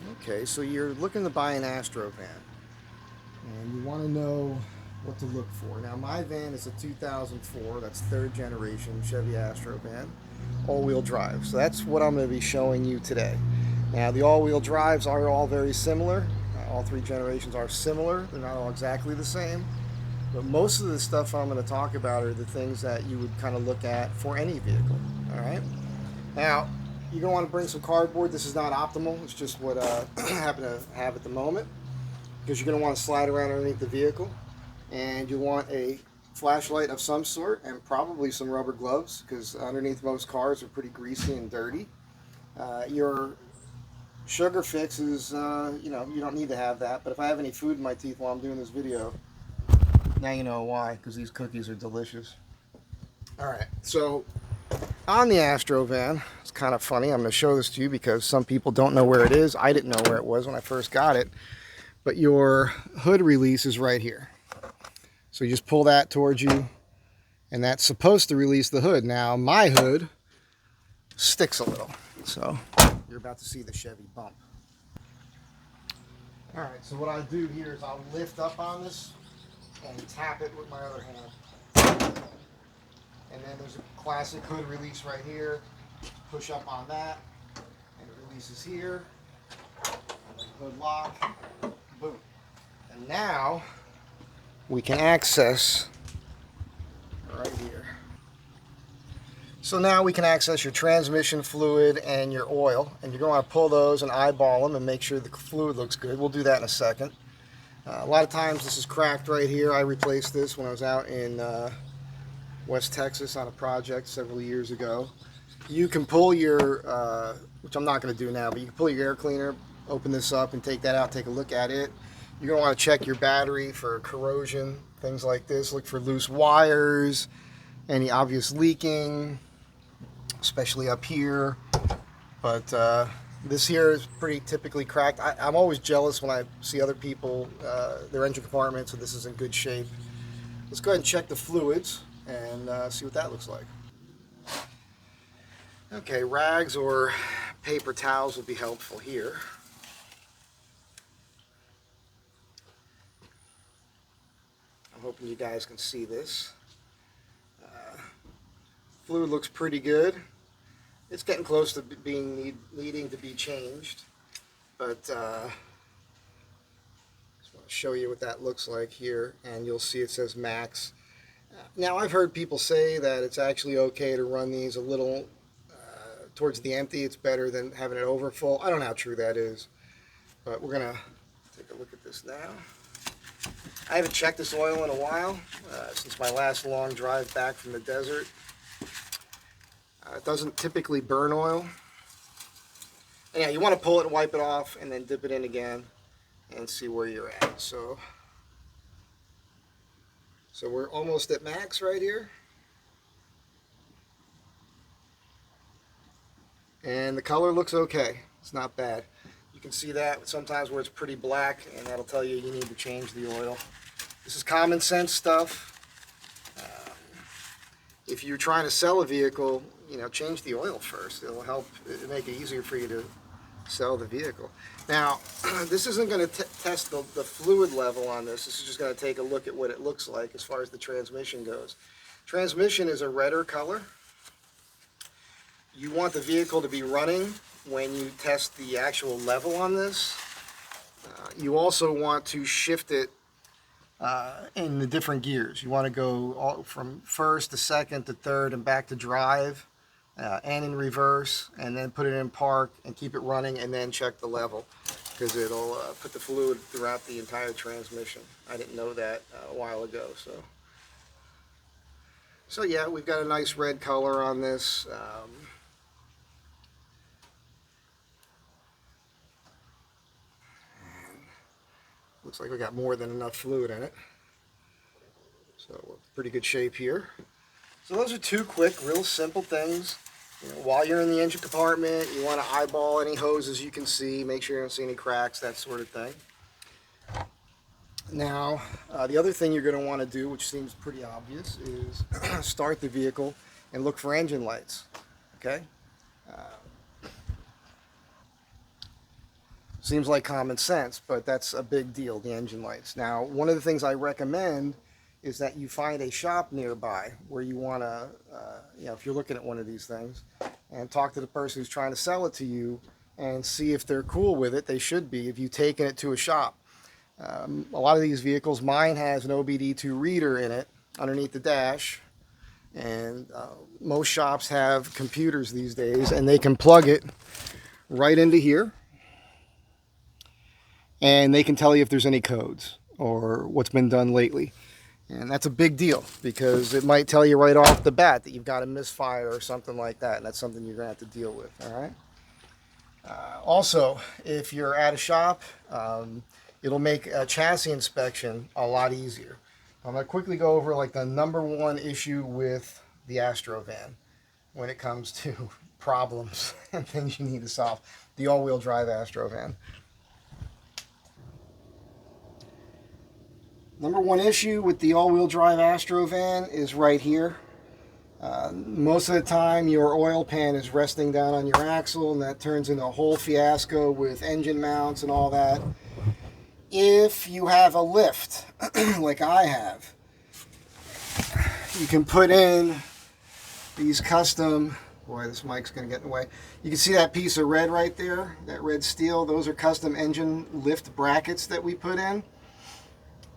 Okay, so you're looking to buy an Astro van, and you want to know what to look for. Now, my van is a 2004, that's third generation Chevy Astro van, all-wheel drive. So that's what I'm going to be showing you today. Now, the all-wheel drives are all very similar. All three generations are similar. They're not all exactly the same. But most of the stuff I'm going to talk about are the things that you would kind of look at for any vehicle. All right. Now, you're going to want to bring some cardboard. This is not optimal. It's just what I happen to have at the moment, because you're going to want to slide around underneath the vehicle, and you want a flashlight of some sort and probably some rubber gloves, because underneath most cars are pretty greasy and dirty. Your sugar fix is, you don't need to have that, but if I have any food in my teeth while I'm doing this video, now you know why, because these cookies are delicious. All right, so on the Astro van, it's kind of funny. I'm going to show this to you because some people don't know where it is. I didn't know where it was when I first got it, but your hood release is right here. So you just pull that towards you, and that's supposed to release the hood. Now, my hood sticks a little, so you're about to see the Chevy bump. All right, so what I do here is I'll lift up on this and tap it with my other hand. And then there's a classic hood release right here. Push up on that, and it releases here. And then hood lock, boom. And now we can access right here. So now we can access your transmission fluid and your oil, and you're going to want to pull those and eyeball them and make sure the fluid looks good. We'll do that in a second. A lot of times this is cracked right here. I replaced this when I was out in West Texas on a project several years ago. You can pull your, which I'm not going to do now, but you can pull your air cleaner, open this up and take that out, take a look at it. You're going to want to check your battery for corrosion, things like this. Look for loose wires, any obvious leaking, especially up here. But this here is pretty typically cracked. I'm always jealous when I see other people, their engine compartments, and this is in good shape. Let's go ahead and check the fluids and see what that looks like. Okay, rags or paper towels will be helpful here. I'm hoping you guys can see this. Fluid looks pretty good. It's getting close to being needing to be changed, but just want to show you what that looks like here, and you'll see it says max. Now, I've heard people say that it's actually okay to run these a little towards the empty. It's better than having it over full. I don't know how true that is, but we're gonna take a look at this now. I haven't checked this oil in a while, since my last long drive back from the desert. It doesn't typically burn oil. And yeah, you want to pull it and wipe it off and then dip it in again and see where you're at. So we're almost at max right here. And the color looks okay. It's not bad. You can see that sometimes where it's pretty black, and that'll tell you you need to change the oil. This is common sense stuff. If you're trying to sell a vehicle, change the oil first. It'll help make it easier for you to sell the vehicle. Now, this isn't going to test the fluid level on this. This is just going to take a look at what it looks like as far as the transmission goes. Transmission is a redder color. You want the vehicle to be running when you test the actual level on this. You also want to shift it in the different gears. You want to go from first to second to third and back to drive, and in reverse, and then put it in park and keep it running, and then check the level, because it'll put the fluid throughout the entire transmission. I didn't know that a while ago. So yeah, we've got a nice red color on this. Looks like we got more than enough fluid in it. So we're in pretty good shape here. So those are two quick, real simple things. While you're in the engine compartment, you want to eyeball any hoses you can see, make sure you don't see any cracks, that sort of thing. Now, the other thing you're going to want to do, which seems pretty obvious, is start the vehicle and look for engine lights. Okay? Seems like common sense, but that's a big deal, the engine lights. Now, one of the things I recommend is that you find a shop nearby where you want to, if you're looking at one of these things, and talk to the person who's trying to sell it to you and see if they're cool with it. They should be if you've taken it to a shop. A lot of these vehicles, mine has an OBD2 reader in it underneath the dash, and most shops have computers these days, and they can plug it right into here, and they can tell you if there's any codes or what's been done lately. And that's a big deal because it might tell you right off the bat that you've got a misfire or something like that, and that's something you're going to have to deal with. All right. Also, if you're at a shop, it'll make a chassis inspection a lot easier. I'm going to quickly go over like the #1 issue with the Astro van when it comes to problems and things you need to solve. The all-wheel drive Astro van. #1 issue with the all-wheel drive Astro van is right here. Most of the time your oil pan is resting down on your axle, and that turns into a whole fiasco with engine mounts and all that. If you have a lift, like I have, you can put in these custom, boy, this mic's going to get in the way. You can see that piece of red right there, that red steel. Those are custom engine lift brackets that we put in.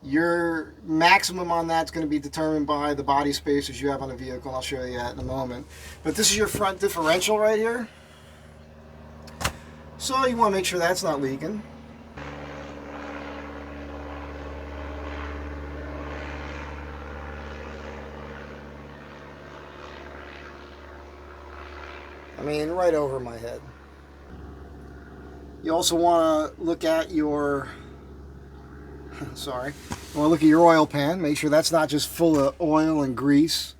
Your maximum on that's going to be determined by the body spacers you have on the vehicle, and I'll show you that in a moment. But this is your front differential right here. So you want to make sure that's not leaking. I mean, right over my head. You also want to look at your you want to look at your oil pan, make sure that's not just full of oil and grease.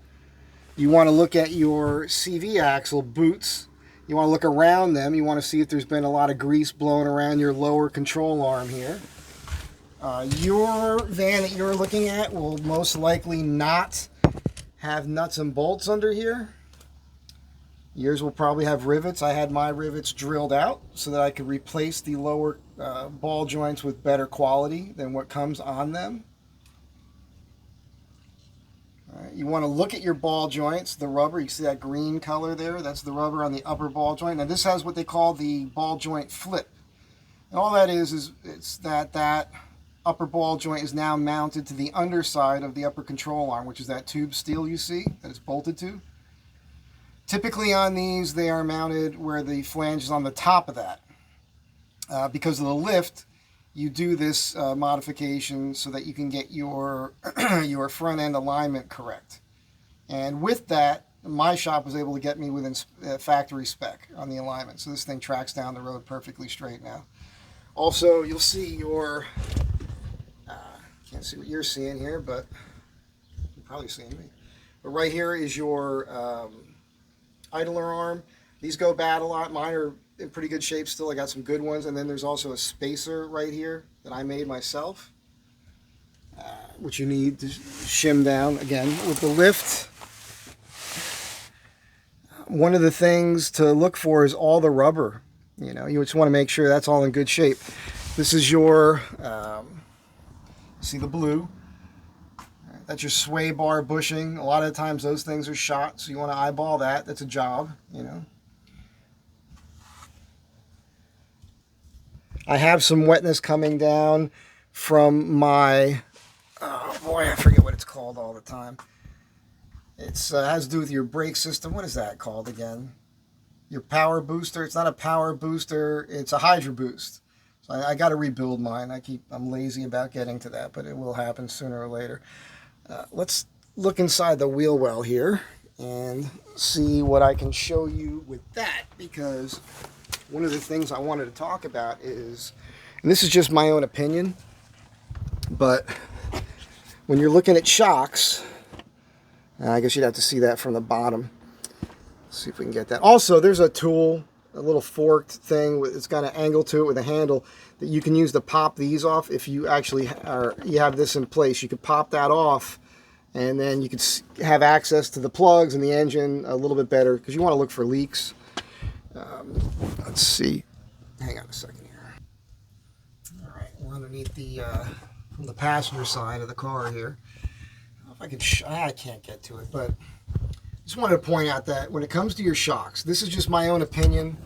You want to look at your CV axle boots. You want to look around them. You want to see if there's been a lot of grease blowing around your lower control arm here. Your van that you're looking at will most likely not have nuts and bolts under here. Yours will probably have rivets. I had my rivets drilled out so that I could replace the lower ball joints with better quality than what comes on them. All right, you want to look at your ball joints, the rubber. You see that green color there? That's the rubber on the upper ball joint. Now this has what they call the ball joint flip. And all that is it's that upper ball joint is now mounted to the underside of the upper control arm, which is that tube steel you see that it's bolted to. Typically on these, they are mounted where the flange is on the top of that. Because of the lift, you do this modification so that you can get your, your front end alignment correct. And with that, my shop was able to get me within factory spec on the alignment. So this thing tracks down the road perfectly straight now. Also, you'll see your, can't see what you're seeing here, but you're probably seeing me. But right here is your idler arm. These go bad a lot. Mine are in pretty good shape still. I got some good ones. And then there's also a spacer right here that I made myself, which you need to shim down. Again, with the lift, one of the things to look for is all the rubber. You know, you just want to make sure that's all in good shape. This is your, see the blue? That's your sway bar bushing. A lot of times those things are shot, so you want to eyeball that. That's a job, you know. I have some wetness coming down from my, oh boy, I forget what it's called all the time. It's has to do with your brake system. What is that called again? Your power booster. It's not a power booster. It's a Hydro Boost. So I got to rebuild mine. I'm lazy about getting to that, but it will happen sooner or later. Let's look inside the wheel well here and see what I can show you with that, because one of the things I wanted to talk about is, and this is just my own opinion, but when you're looking at shocks, I guess you'd have to see that from the bottom. Let's see if we can get that. Also, there's a tool, a little forked thing, it's got an angle to it with a handle that you can use to pop these off. If you actually you have this in place, you could pop that off, and then you could have access to the plugs and the engine a little bit better, because you want to look for leaks. Let's see. Hang on a second here. underneath the from the passenger side of the car here. I don't know if I can. I can't get to it, but just wanted to point out that when it comes to your shocks, this is just my own opinion.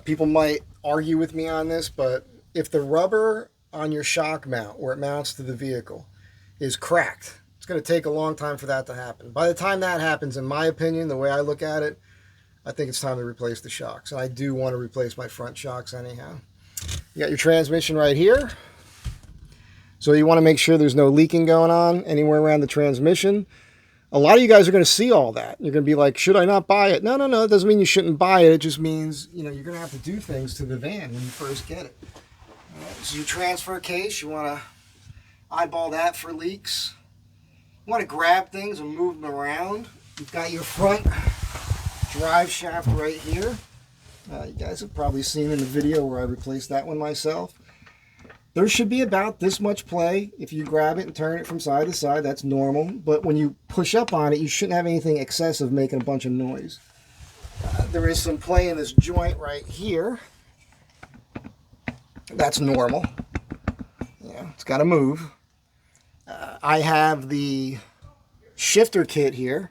People might argue with me on this, but if the rubber on your shock mount, where it mounts to the vehicle, is cracked, it's going to take a long time for that to happen. By the time that happens, in my opinion, the way I look at it, I think it's time to replace the shocks. And I do want to replace my front shocks anyhow. You got your transmission right here. So you want to make sure there's no leaking going on anywhere around the transmission. A lot of you guys are going to see all that. You're going to be like, should I not buy it? No, no, no. It doesn't mean you shouldn't buy it. It just means, you know, you're going to have to do things to the van when you first get it. All right, so your transfer case, you want to eyeball that for leaks. You want to grab things and move them around. You've got your front drive shaft right here. You guys have probably seen in the video where I replaced that one myself. There should be about this much play. If you grab it and turn it from side to side, that's normal. But when you push up on it, you shouldn't have anything excessive making a bunch of noise. There is some play in this joint right here. That's normal. Yeah, it's got to move. I have the shifter kit here,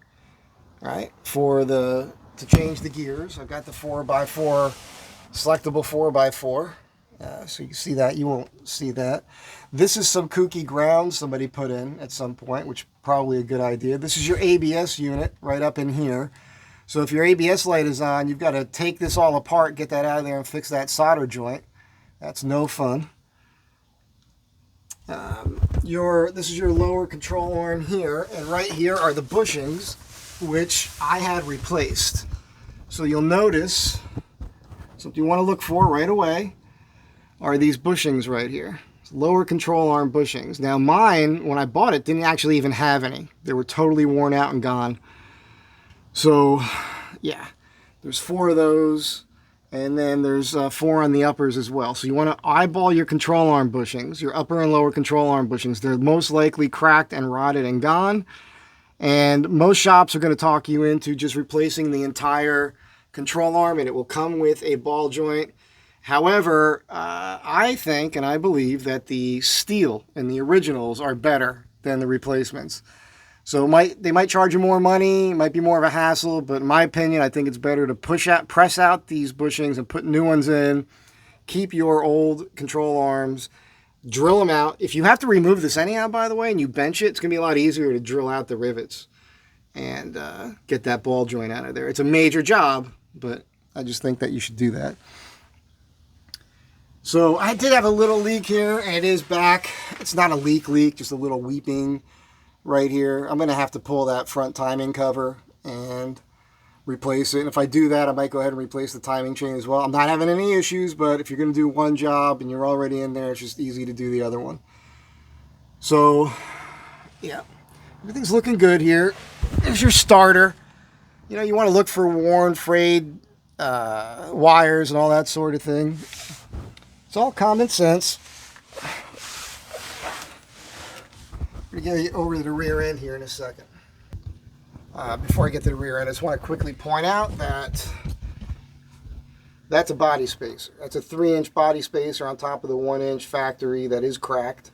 right, to change the gears. I've got the 4x4, selectable 4x4. So you can see that. You won't see that. This is some kooky ground somebody put in at some point, which is probably a good idea. This is your ABS unit right up in here. So if your ABS light is on, you've got to take this all apart, get that out of there, and fix that solder joint. That's no fun. This is your lower control arm here, and right here are the bushings, which I had replaced. So you'll notice, something you want to look for right away, are these bushings right here. Lower control arm bushings. Now mine, when I bought it, didn't actually even have any. They were totally worn out and gone. So yeah, there's 4 of those, and then there's 4 on the uppers as well. So you want to eyeball your control arm bushings, your upper and lower control arm bushings. They're most likely cracked and rotted and gone. And most shops are going to talk you into just replacing the entire control arm, and it will come with a ball joint. However, I think and I believe that the steel and the originals are better than the replacements. So they might charge you more money, it might be more of a hassle, but in my opinion, I think it's better to press out these bushings and put new ones in. Keep your old control arms, drill them out. If you have to remove this anyhow, by the way, and you bench it, it's going to be a lot easier to drill out the rivets and get that ball joint out of there. It's a major job, but I just think that you should do that. So I did have a little leak here, and it is back. It's not a leak, just a little weeping right here. I'm going to have to pull that front timing cover and replace it. And if I do that, I might go ahead and replace the timing chain as well. I'm not having any issues, but if you're going to do one job and you're already in there, it's just easy to do the other one. So, yeah, everything's looking good here. There's your starter. You know, you want to look for worn, frayed wires and all that sort of thing. It's all common sense. We're going to get over to the rear end here in a second. Before I get to the rear end, I just want to quickly point out that that's a body spacer. That's a 3-inch body spacer on top of the 1-inch factory that is cracked.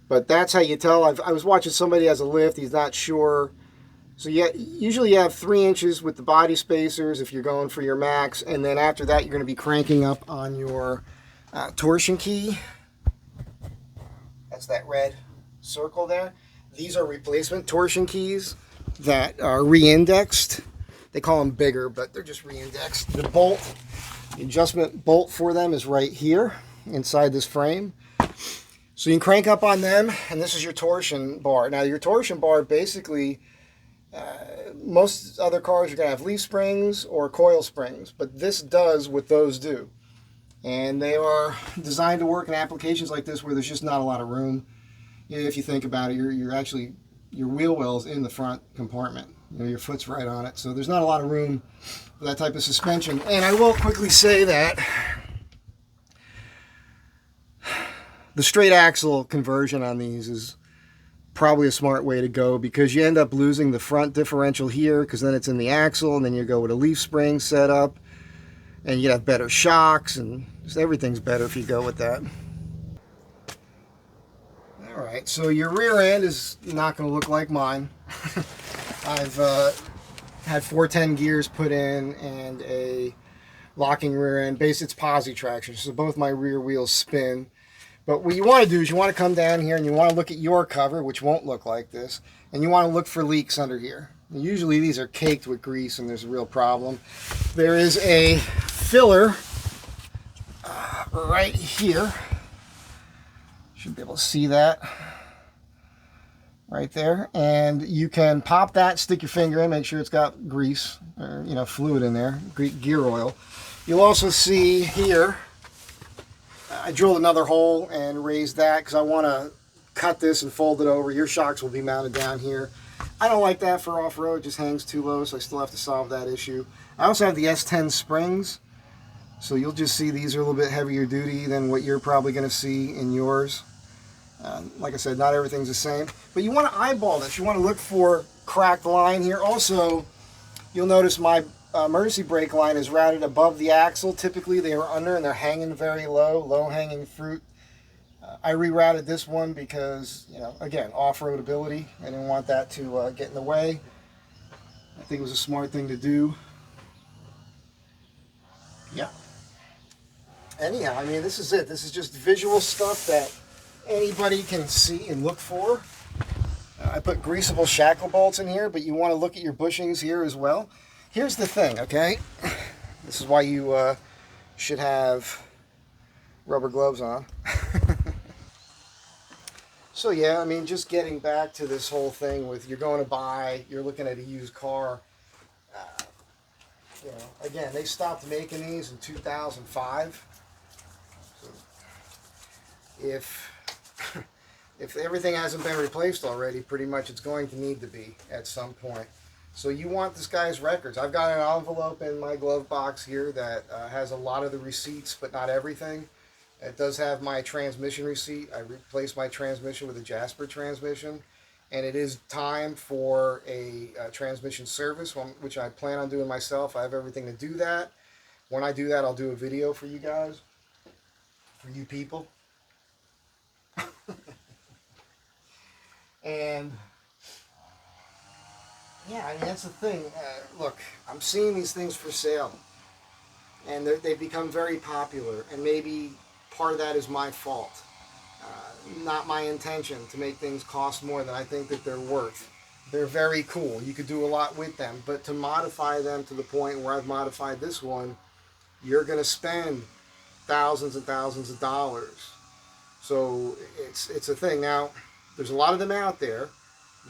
But that's how you tell. I was watching somebody has a lift. He's not sure. So usually you have 3 inches with the body spacers if you're going for your max. And then after that, you're going to be cranking up on your torsion key. That's that red circle there. These are replacement torsion keys that are re-indexed. They call them bigger, but they're just re-indexed. The bolt, the adjustment bolt for them is right here inside this frame. So you can crank up on them, and this is your torsion bar. Now your torsion bar basically, most other cars are going to have leaf springs or coil springs, but this does what those do. And they are designed to work in applications like this where there's just not a lot of room. If you think about it, your wheel well's in the front compartment. You know, your foot's right on it, so there's not a lot of room for that type of suspension. And I will quickly say that the straight axle conversion on these is probably a smart way to go, because you end up losing the front differential here because then it's in the axle, and then you go with a leaf spring setup, and you have better shocks, and just everything's better if you go with that. Alright, so your rear end is not going to look like mine. I've had 410 gears put in and a locking rear end. Basically, it's posi traction, so both my rear wheels spin. But what you want to do is you want to come down here and you want to look at your cover, which won't look like this, and you want to look for leaks under here. And usually these are caked with grease and there's a real problem. There is a filler right here. Should be able to see that right there, and you can pop that, stick your finger in, make sure it's got grease or fluid in there, gear oil. You'll also see here I drilled another hole and raised that because I want to cut this and fold it over. Your shocks will be mounted down here. I don't like that for off-road, it just hangs too low, so I still have to solve that issue. I also have the S10 springs, so you'll just see these are a little bit heavier duty than what you're probably going to see in yours. Like I said, not everything's the same, but you want to eyeball this. You want to look for cracked line here. Also, you'll notice my emergency brake line is routed above the axle. Typically, they are under and they're hanging very low hanging fruit. I rerouted this one because, again, off-road ability. I didn't want that to get in the way. I think it was a smart thing to do. Yeah. Anyhow, I mean, this is it. This is just visual stuff that anybody can see and look for. I put greasable shackle bolts in here, but you want to look at your bushings here as well. Here's the thing, okay? This is why you should have rubber gloves on. So yeah, I mean, just getting back to this whole thing with you're looking at a used car. Again, they stopped making these in 2005. So if everything hasn't been replaced already, pretty much it's going to need to be at some point. So you want this guy's records. I've got an envelope in my glove box here that has a lot of the receipts, but not everything. It does have my transmission receipt. I replaced my transmission with a Jasper transmission, and it is time for a transmission service, which I plan on doing myself. I have everything to do that. When I do that, I'll do a video for you guys, for you people. And yeah, I mean, that's the thing. Look, I'm seeing these things for sale, and they've become very popular, and maybe part of that is my fault. Not my intention to make things cost more than I think that they're worth. They're very cool. You could do a lot with them, but to modify them to the point where I've modified this one, you're going to spend thousands and thousands of dollars. So it's a thing. Now, there's a lot of them out there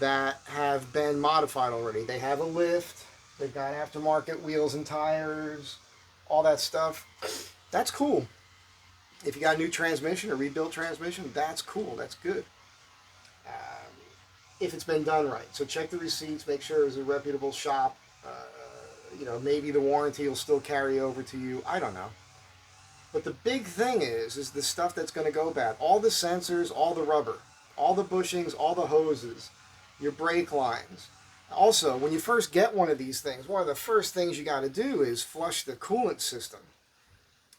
that have been modified already. They have a lift, they've got aftermarket wheels and tires, all that stuff. That's cool. If you got a new transmission or rebuilt transmission, that's cool, that's good. If it's been done right. So check the receipts, make sure it's a reputable shop. Maybe the warranty will still carry over to you. I don't know. But the big thing is the stuff that's going to go bad. All the sensors, all the rubber, all the bushings, all the hoses, your brake lines. Also, when you first get one of these things, one of the first things you got to do is flush the coolant system.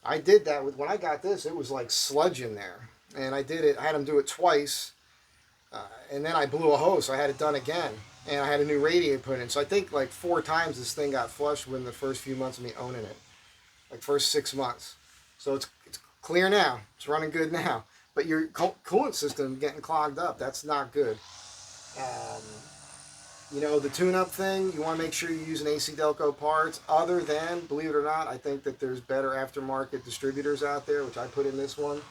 I did that when I got this. It was like sludge in there, and I did it. I had them do it twice, and then I blew a hose, so I had it done again, and I had a new radiator put in. So I think like 4 times this thing got flushed within the first few months of me owning it, like first 6 months. So it's clear now. It's running good now. But your coolant system getting clogged up, that's not good. The tune-up thing, you want to make sure you're using AC Delco parts. Other than, believe it or not, I think that there's better aftermarket distributors out there, which I put in this one.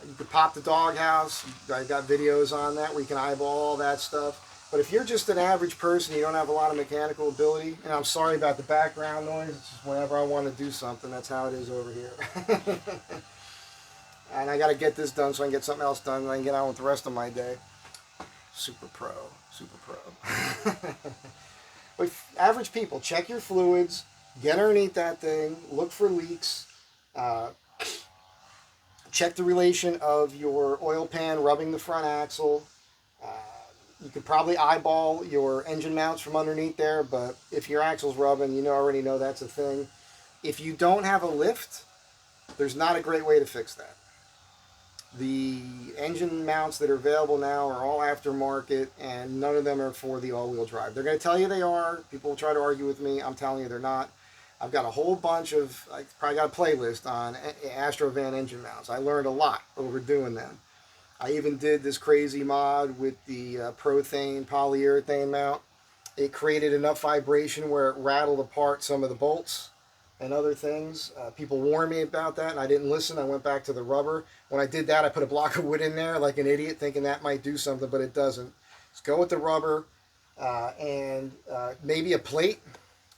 You could pop the doghouse. I got videos on that where you can eyeball all that stuff. But if you're just an average person, you don't have a lot of mechanical ability, and I'm sorry about the background noise. It's just whenever I want to do something, that's how it is over here. And I got to get this done so I can get something else done and I can get on with the rest of my day. Super pro. But average people, check your fluids, get underneath that thing, look for leaks, check the relation of your oil pan rubbing the front axle. You could probably eyeball your engine mounts from underneath there, but if your axle's rubbing, you already know that's a thing. If you don't have a lift, there's not a great way to fix that. The engine mounts that are available now are all aftermarket, and none of them are for the all-wheel drive. They're going to tell you they are. People will try to argue with me. I'm telling you they're not. I've got a whole bunch of, I probably got a playlist on Astro van engine mounts. I learned a lot over doing them. I even did this crazy mod with the Prothane polyurethane mount. It created enough vibration where it rattled apart some of the bolts and other things. People warned me about that, and I didn't listen. I went back to the rubber. When I did that, I put a block of wood in there like an idiot, thinking that might do something, but it doesn't. Just go with the rubber and maybe a plate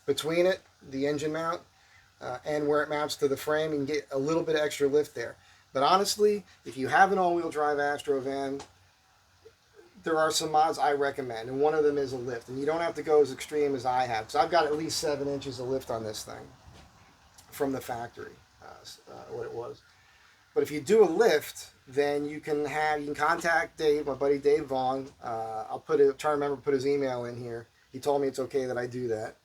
between it, the engine mount, and where it mounts to the frame, and get a little bit of extra lift there. But honestly, if you have an all-wheel drive Astro van, there are some mods I recommend, and one of them is a lift. And you don't have to go as extreme as I have, because I've got at least 7 inches of lift on this thing from the factory, what it was. But if you do a lift, then you can contact Dave, my buddy Dave Vaughn. I'll try to remember to put his email in here. He told me it's okay that I do that.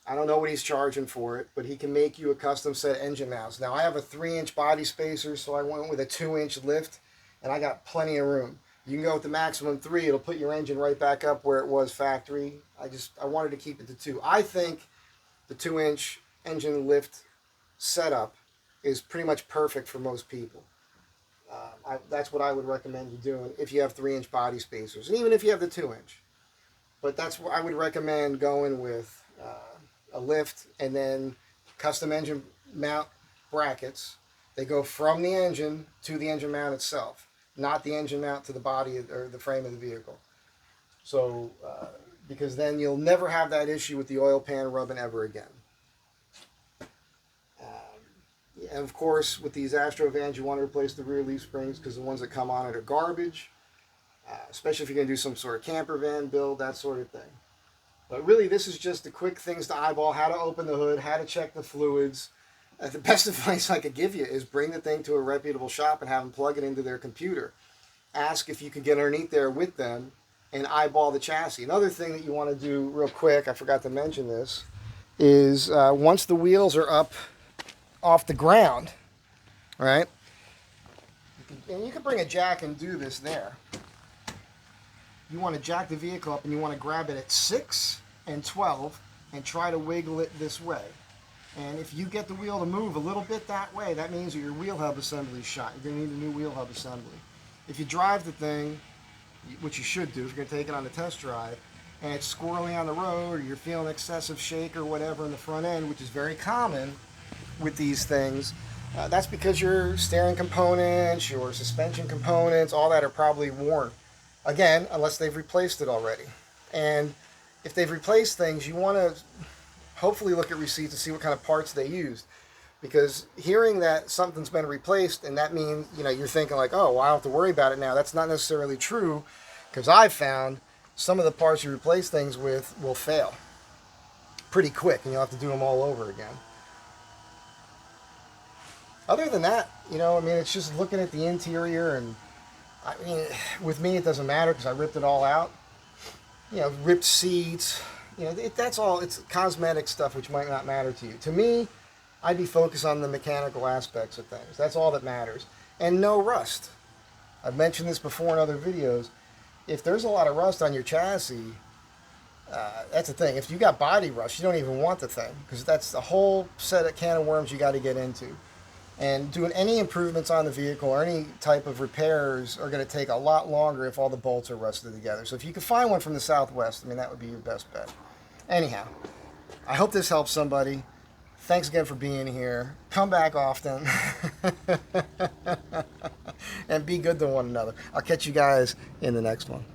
I don't know what he's charging for it, but he can make you a custom set of engine mounts. Now, I have a 3-inch body spacer, so I went with a 2-inch lift, and I got plenty of room. You can go with the maximum 3. It'll put your engine right back up where it was factory. I wanted to keep it to 2. I think the 2-inch engine lift setup is pretty much perfect for most people. That's what I would recommend you doing if you have 3-inch body spacers, and even if you have the 2-inch. But that's what I would recommend going with. A lift, and then custom engine mount brackets. They go from the engine to the engine mount itself, not the engine mount to the body or the frame of the vehicle. So, because then you'll never have that issue with the oil pan rubbing ever again. And of course, with these Astro vans, you want to replace the rear leaf springs, because the ones that come on it are garbage, especially if you're going to do some sort of camper van build, that sort of thing. But really, this is just the quick things to eyeball: how to open the hood, how to check the fluids. The best advice I could give you is bring the thing to a reputable shop and have them plug it into their computer. Ask if you can get underneath there with them and eyeball the chassis. Another thing that you want to do real quick, I forgot to mention this, is once the wheels are up off the ground, right? And you can bring a jack and do this there. You want to jack the vehicle up, and you want to grab it at 6 and 12 and try to wiggle it this way. And if you get the wheel to move a little bit that way, that means that your wheel hub assembly is shot. You're going to need a new wheel hub assembly. If you drive the thing, which you should do if you're going to take it on a test drive, and it's squirrely on the road, or you're feeling excessive shake or whatever in the front end, which is very common with these things, that's because your steering components, your suspension components, all that are probably worn. Again, unless they've replaced it already. And if they've replaced things, you want to hopefully look at receipts and see what kind of parts they used. Because hearing that something's been replaced, and that means, you're thinking like, oh, well, I don't have to worry about it now. That's not necessarily true, because I've found some of the parts you replace things with will fail pretty quick, and you'll have to do them all over again. Other than that, it's just looking at the interior, and with me, it doesn't matter because I ripped it all out. Ripped seats. That's all. It's cosmetic stuff which might not matter to you. To me, I'd be focused on the mechanical aspects of things. That's all that matters. And no rust. I've mentioned this before in other videos. If there's a lot of rust on your chassis, that's the thing. If you got body rust, you don't even want the thing, because that's a whole set of can of worms you got to get into. And doing any improvements on the vehicle or any type of repairs are going to take a lot longer if all the bolts are rusted together. So if you can find one from the Southwest, that would be your best bet. Anyhow, I hope this helps somebody. Thanks again for being here. Come back often. And be good to one another. I'll catch you guys in the next one.